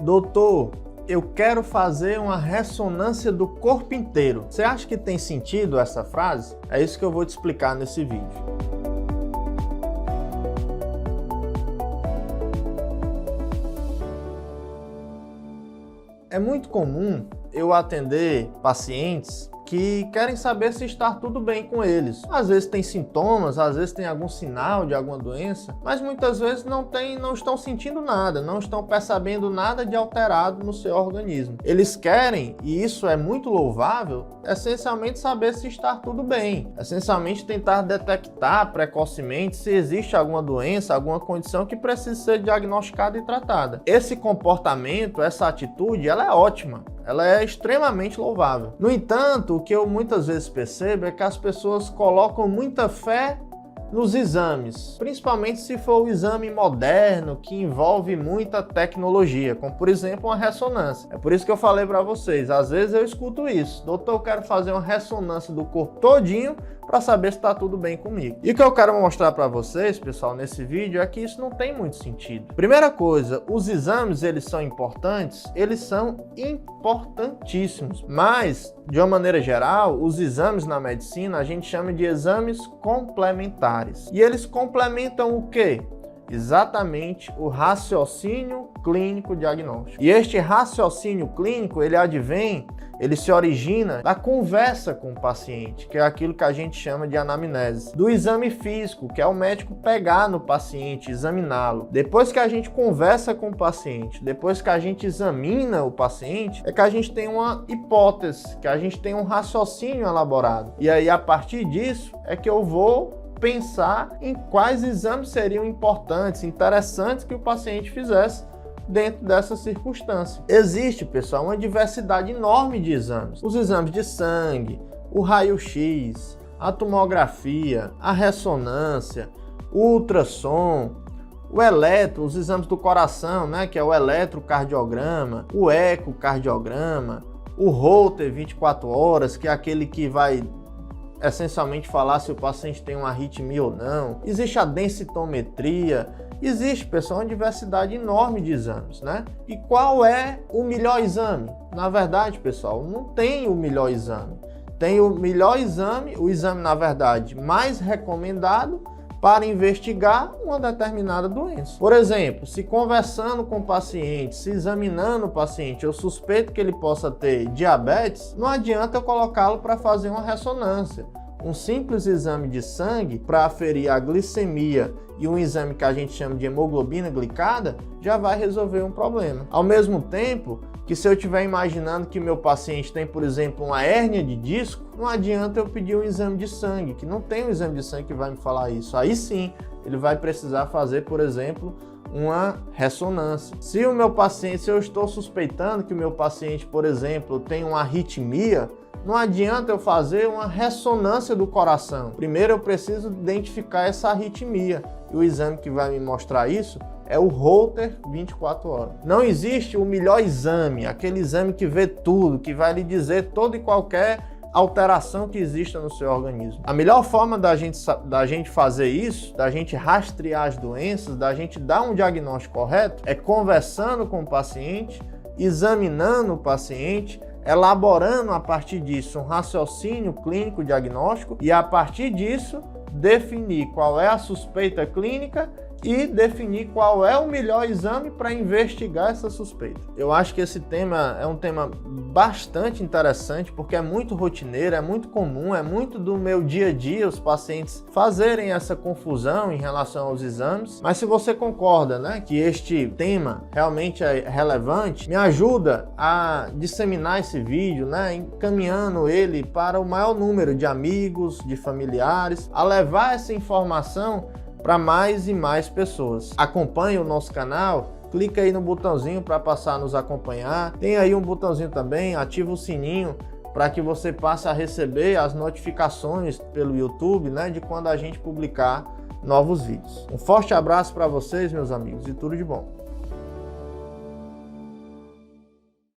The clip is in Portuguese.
Doutor, eu quero fazer uma ressonância do corpo inteiro. Você acha que tem sentido essa frase? É isso que eu vou te explicar nesse vídeo. É muito comum eu atender pacientes que querem saber se está tudo bem com eles. Às vezes tem sintomas, às vezes tem algum sinal de alguma doença, mas muitas vezes não estão sentindo nada, não estão percebendo nada de alterado no seu organismo. Eles querem, e isso é muito louvável, essencialmente saber se está tudo bem, essencialmente tentar detectar precocemente se existe alguma doença, alguma condição que precisa ser diagnosticada e tratada. Esse comportamento, essa atitude, ela é ótima. Ela é extremamente louvável. No entanto, o que eu muitas vezes percebo é que as pessoas colocam muita fé nos exames, principalmente se for o exame moderno que envolve muita tecnologia, como por exemplo uma ressonância. É por isso que eu falei para vocês, às vezes eu escuto isso: doutor, eu quero fazer uma ressonância do corpo todinho para saber se está tudo bem comigo. E o que eu quero mostrar para vocês, pessoal, nesse vídeo é que isso não tem muito sentido. Primeira coisa, os exames, eles são importantes? Eles são importantíssimos, mas de uma maneira geral, os exames na medicina a gente chama de exames complementares. E eles complementam o quê? Exatamente o raciocínio clínico diagnóstico. E este raciocínio clínico, ele se origina da conversa com o paciente, que é aquilo que a gente chama de anamnese. Do exame físico, que é o médico pegar no paciente, examiná-lo. Depois que a gente conversa com o paciente, depois que a gente examina o paciente, é que a gente tem uma hipótese, que a gente tem um raciocínio elaborado. E aí, a partir disso, é que eu vou pensar em quais exames seriam importantes, interessantes que o paciente fizesse dentro dessa circunstância. Existe, pessoal, uma diversidade enorme de exames. Os exames de sangue, o raio-x, a tomografia, a ressonância, o ultrassom, o eletro, os exames do coração, né, que é o eletrocardiograma, o ecocardiograma, o Holter 24 horas, que é aquele que vai essencialmente falar se o paciente tem uma arritmia ou não. Existe a densitometria. Existe, pessoal, uma diversidade enorme de exames, né? E qual é o melhor exame? Na verdade, pessoal, não tem o melhor exame. Tem o melhor exame, o exame, na verdade, mais recomendado para investigar uma determinada doença. Por exemplo, se conversando com o paciente, se examinando o paciente, eu suspeito que ele possa ter diabetes, não adianta eu colocá-lo para fazer uma ressonância. Um simples exame de sangue para aferir a glicemia e um exame que a gente chama de hemoglobina glicada já vai resolver um problema. Ao mesmo tempo que, se eu estiver imaginando que meu paciente tem, por exemplo, uma hérnia de disco, não adianta eu pedir um exame de sangue, que não tem um exame de sangue que vai me falar isso. Aí sim, ele vai precisar fazer, por exemplo, uma ressonância. Se eu estou suspeitando que o meu paciente, por exemplo, tem uma arritmia, não adianta eu fazer uma ressonância do coração. Primeiro eu preciso identificar essa arritmia. E o exame que vai me mostrar isso é o Holter 24 horas. Não existe o melhor exame, aquele exame que vê tudo, que vai lhe dizer toda e qualquer alteração que exista no seu organismo. A melhor forma da gente fazer isso, da gente rastrear as doenças, da gente dar um diagnóstico correto, é conversando com o paciente, examinando o paciente, elaborando a partir disso um raciocínio clínico diagnóstico e, a partir disso, definir qual é a suspeita clínica e definir qual é o melhor exame para investigar essa suspeita. Eu acho que esse tema é um tema bastante interessante, porque é muito rotineiro, é muito comum, é muito do meu dia a dia os pacientes fazerem essa confusão em relação aos exames. Mas se você concorda, né, que este tema realmente é relevante, me ajuda a disseminar esse vídeo, né, encaminhando ele para o maior número de amigos, de familiares, a levar essa informação para mais e mais pessoas. Acompanhe o nosso canal, clica aí no botãozinho para passar a nos acompanhar. Tem aí um botãozinho também, ativa o sininho para que você passe a receber as notificações pelo YouTube, né, de quando a gente publicar novos vídeos. Um forte abraço para vocês, meus amigos, e tudo de bom.